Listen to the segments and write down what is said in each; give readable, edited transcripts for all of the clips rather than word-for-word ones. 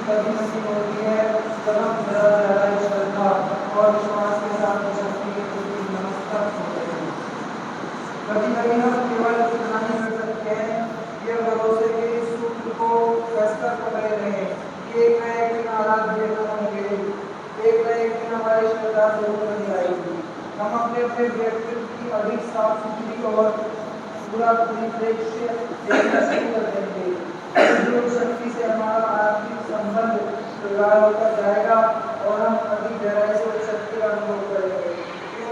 तभी नसीब होती है जब हम ज़रा गहराई श्रद्धा और विश्वास के साथ शक्ति के प्रति नमस्कार होते हैं। कभी कभी हम केवल इतना ही कर सकते हैं यह भरोसे के इस सूत्र को कसकर पकड़े रहें कि एक न एक दिन आराध्य होंगे, एक न एक दिन हमारी श्रद्धा जरूर बन जाएगी। हम अपने अपने व्यक्तित्व की अधिक साफ सुथरी और पूरा परिप्रेक्ष्य देखना शुरू कर देंगे। योग शक्ति से हमारा आत्मिक संबंध प्रगाढ़ होता जाएगा और हम अधिक गहराई से उस शक्ति का अनुभव करेंगे।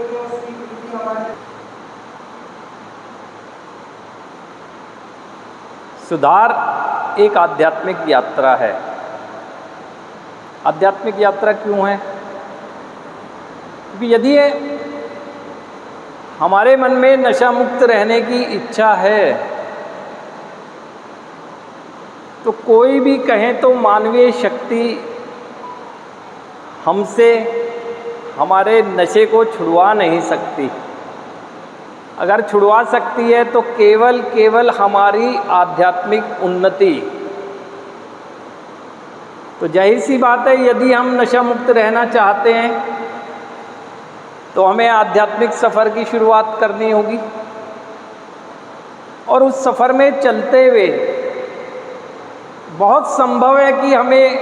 जो स्वीकृति हमारे सुधार एक आध्यात्मिक यात्रा है। आध्यात्मिक यात्रा क्यों है? क्योंकि यदि हमारे मन में नशा मुक्त रहने की इच्छा है तो कोई भी कहें तो मानवीय शक्ति हमसे हमारे नशे को छुड़वा नहीं सकती। अगर छुड़वा सकती है तो केवल हमारी आध्यात्मिक उन्नति। तो जाहिर सी बात है, यदि हम नशा मुक्त रहना चाहते हैं तो हमें आध्यात्मिक सफ़र की शुरुआत करनी होगी और उस सफ़र में चलते हुए बहुत संभव है कि हमें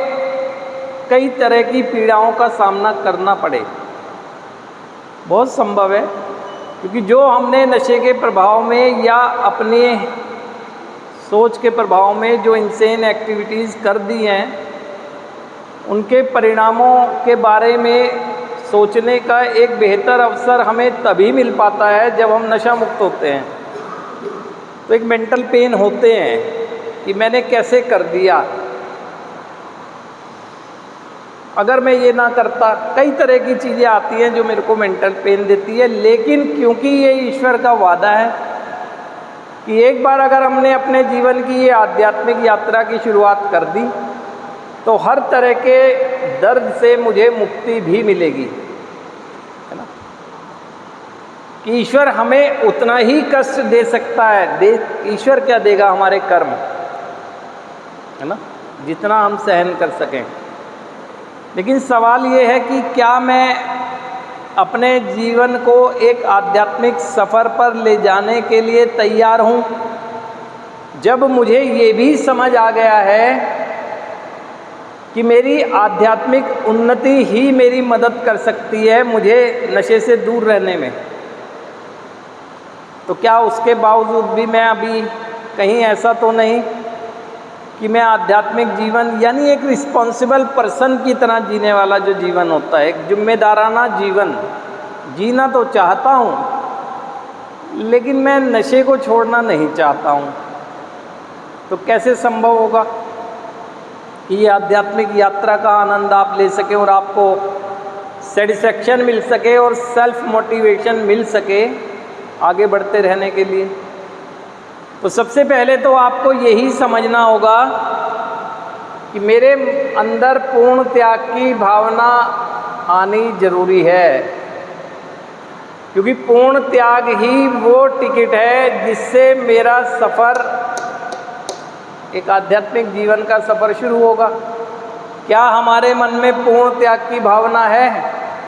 कई तरह की पीड़ाओं का सामना करना पड़े। बहुत संभव है, क्योंकि जो हमने नशे के प्रभाव में या अपने सोच के प्रभाव में जो इनसेन एक्टिविटीज़ कर दी हैं उनके परिणामों के बारे में सोचने का एक बेहतर अवसर हमें तभी मिल पाता है जब हम नशा मुक्त होते हैं। तो एक मेंटल पेन होते हैं कि मैंने कैसे कर दिया, अगर मैं ये ना करता। कई तरह की चीज़ें आती हैं जो मेरे को मेंटल पेन देती है, लेकिन क्योंकि ये ईश्वर का वादा है कि एक बार अगर हमने अपने जीवन की ये आध्यात्मिक यात्रा की शुरुआत कर दी तो हर तरह के दर्द से मुझे मुक्ति भी मिलेगी, है ना। कि ईश्वर हमें उतना ही कष्ट दे सकता है, ईश्वर क्या देगा, हमारे कर्म, है ना, जितना हम सहन कर सकें। लेकिन सवाल ये है कि क्या मैं अपने जीवन को एक आध्यात्मिक सफ़र पर ले जाने के लिए तैयार हूँ, जब मुझे ये भी समझ आ गया है कि मेरी आध्यात्मिक उन्नति ही मेरी मदद कर सकती है मुझे नशे से दूर रहने में। तो क्या उसके बावजूद भी मैं अभी कहीं ऐसा तो नहीं कि मैं आध्यात्मिक जीवन यानी एक रिस्पॉन्सिबल पर्सन की तरह जीने वाला जो जीवन होता है, एक जिम्मेदाराना जीवन जीना तो चाहता हूँ, लेकिन मैं नशे को छोड़ना नहीं चाहता हूँ। तो कैसे संभव होगा कि ये आध्यात्मिक यात्रा का आनंद आप ले सकें और आपको सेटिस्फैक्शन मिल सके और सेल्फ मोटिवेशन मिल सके आगे बढ़ते रहने के लिए? तो सबसे पहले तो आपको यही समझना होगा कि मेरे अंदर पूर्ण त्याग की भावना आनी जरूरी है, क्योंकि पूर्ण त्याग ही वो टिकट है जिससे मेरा सफ़र, एक आध्यात्मिक जीवन का सफ़र शुरू होगा। क्या हमारे मन में पूर्ण त्याग की भावना है?